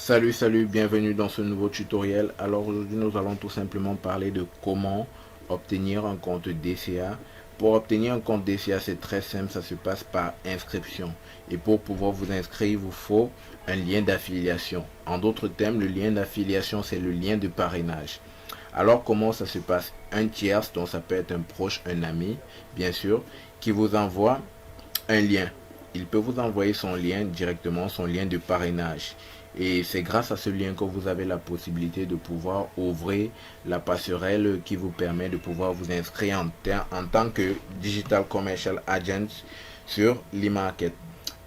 Salut, bienvenue dans ce nouveau tutoriel. Alors aujourd'hui nous allons tout simplement parler de comment obtenir un compte DCA. Pour obtenir un compte DCA, c'est très simple, ça se passe par inscription. Et pour pouvoir vous inscrire, il vous faut un lien d'affiliation. En d'autres termes, le lien d'affiliation, c'est le lien de parrainage. Alors comment ça se passe? Un tiers, donc ça peut être un proche, un ami, bien sûr, qui vous envoie un lien. Il peut vous envoyer son lien directement, son lien de parrainage. Et c'est grâce à ce lien que vous avez la possibilité de pouvoir ouvrir la passerelle qui vous permet de pouvoir vous inscrire en tant que Digital Commercial Agent sur l'e-market.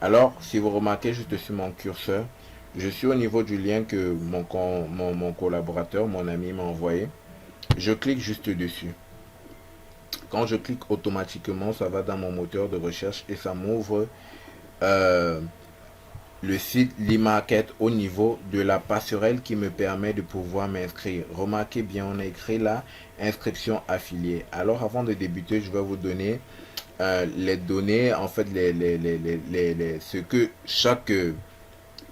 Alors, si vous remarquez juste sur mon curseur, je suis au niveau du lien que mon collaborateur, mon ami m'a envoyé. Je clique juste dessus. Quand je clique automatiquement, ça va dans mon moteur de recherche et ça m'ouvre euh, le site l'e-market au niveau de la passerelle qui me permet de pouvoir m'inscrire. Remarquez bien, on a écrit là inscription affiliée. Alors avant de débuter, je vais vous donner les données, en fait ce que chaque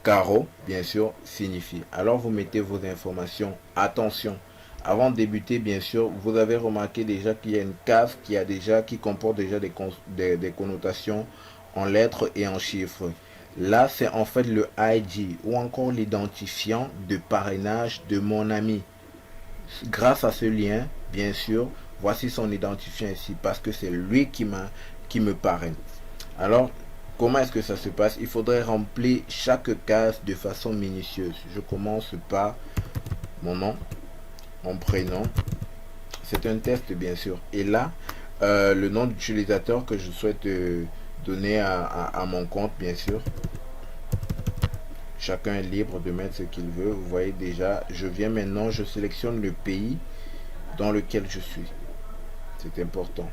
carreau bien sûr signifie. Alors vous mettez vos informations. Attention, avant de débuter, bien sûr, vous avez remarqué déjà qu'il y a une case qui comporte déjà des connotations en lettres et en chiffres. Là, c'est en fait le ID ou encore l'identifiant de parrainage de mon ami. Grâce à ce lien, bien sûr, voici son identifiant ici parce que c'est lui qui me parraine. Alors, comment est-ce que ça se passe? Il faudrait remplir chaque case de façon minutieuse. Je commence par mon nom, mon prénom. C'est un test, bien sûr. Et là, le nom d'utilisateur que je souhaite donner à mon compte, bien sûr. Chacun est libre de mettre ce qu'il veut. Vous voyez déjà, je viens maintenant, je sélectionne le pays dans lequel je suis. C'est important.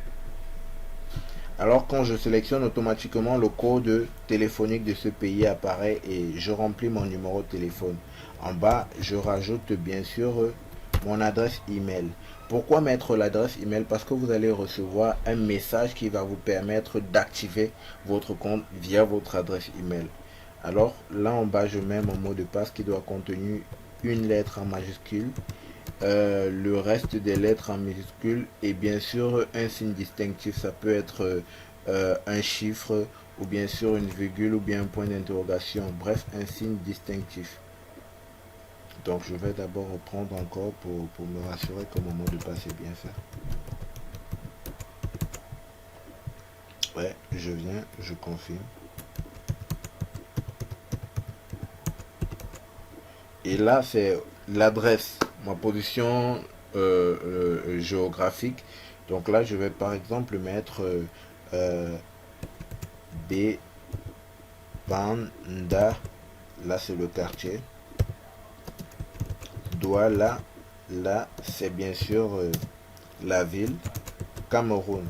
Alors quand je sélectionne automatiquement le code téléphonique de ce pays apparaît et je remplis mon numéro de téléphone. En bas, je rajoute bien sûr mon adresse email. Pourquoi mettre l'adresse email? Parce que vous allez recevoir un message qui va vous permettre d'activer votre compte via votre adresse email. Alors là en bas, je mets mon mot de passe qui doit contenir une lettre en majuscule, le reste des lettres en minuscules et bien sûr un signe distinctif. Ça peut être un chiffre ou bien sûr une virgule ou bien un point d'interrogation. Bref, un signe distinctif. Donc je vais d'abord reprendre encore pour me rassurer que mon mot de passe est bien fait. Ouais, je viens, je confirme. Et là, c'est l'adresse, ma position géographique. Donc là, je vais par exemple mettre B, Banda. Là, c'est le quartier. Douala. Là, c'est bien sûr la ville. Cameroun,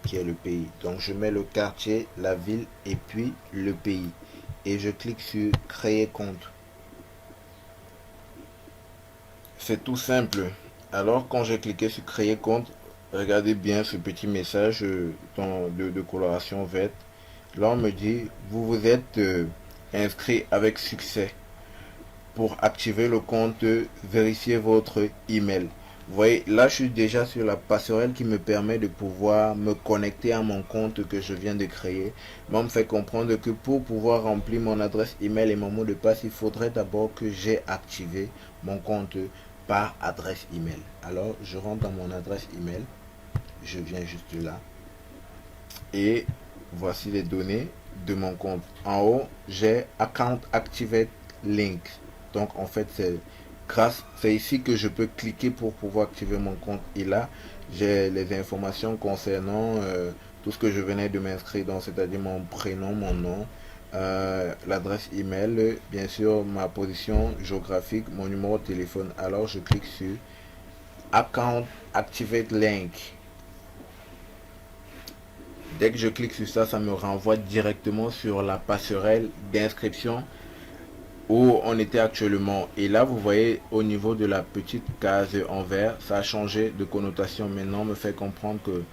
qui est le pays. Donc, je mets le quartier, la ville et puis le pays. Et je clique sur créer compte. C'est tout simple. Alors quand j'ai cliqué sur créer compte, regardez bien ce petit message de coloration verte. Là on me dit, vous vous êtes inscrit avec succès. Pour activer le compte, vérifiez votre email. Vous voyez, là je suis déjà sur la passerelle qui me permet de pouvoir me connecter à mon compte que je viens de créer. Mais on me fait comprendre que pour pouvoir remplir mon adresse email et mon mot de passe, il faudrait d'abord que j'ai activé mon compte par adresse email. Alors je rentre dans mon adresse email, je viens juste là et voici les données de mon compte. En haut, j'ai Account Activate Link. Donc en fait, c'est ici que je peux cliquer pour pouvoir activer mon compte. Et là, j'ai les informations concernant tout ce que je venais de m'inscrire, donc c'est-à-dire mon prénom, mon nom, l'adresse email, bien sûr ma position géographique, mon numéro de téléphone. Alors je clique sur Account Activate Link. Dès que je clique sur ça, ça me renvoie directement sur la passerelle d'inscription où on était actuellement. Et là, vous voyez au niveau de la petite case en vert, ça a changé de connotation. Maintenant, on me fait comprendre que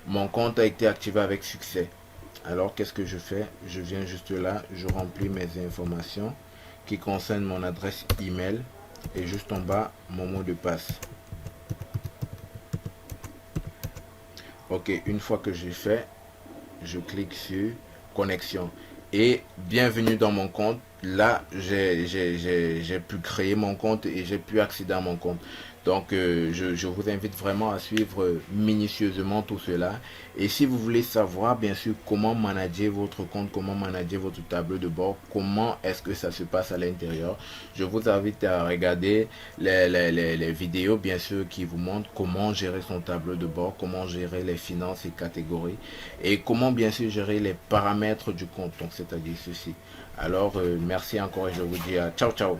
mon compte a été activé avec succès. Alors, qu'est-ce que je fais? Je viens juste là, je remplis mes informations. qui concerne mon adresse email et juste en bas mon mot de passe. Ok, une fois que j'ai fait, je clique sur connexion et bienvenue dans mon compte. Là j'ai pu créer mon compte et j'ai pu accéder à mon compte. Donc je vous invite vraiment à suivre minutieusement tout cela. Et si vous voulez savoir bien sûr comment manager votre compte, comment manager votre tableau de bord, comment est-ce que ça se passe à l'intérieur, je vous invite à regarder les vidéos bien sûr qui vous montrent comment gérer son tableau de bord, comment gérer les finances et catégories et comment bien sûr gérer les paramètres du compte, donc c'est-à-dire ceci. Alors merci encore et je vous dis ciao ciao.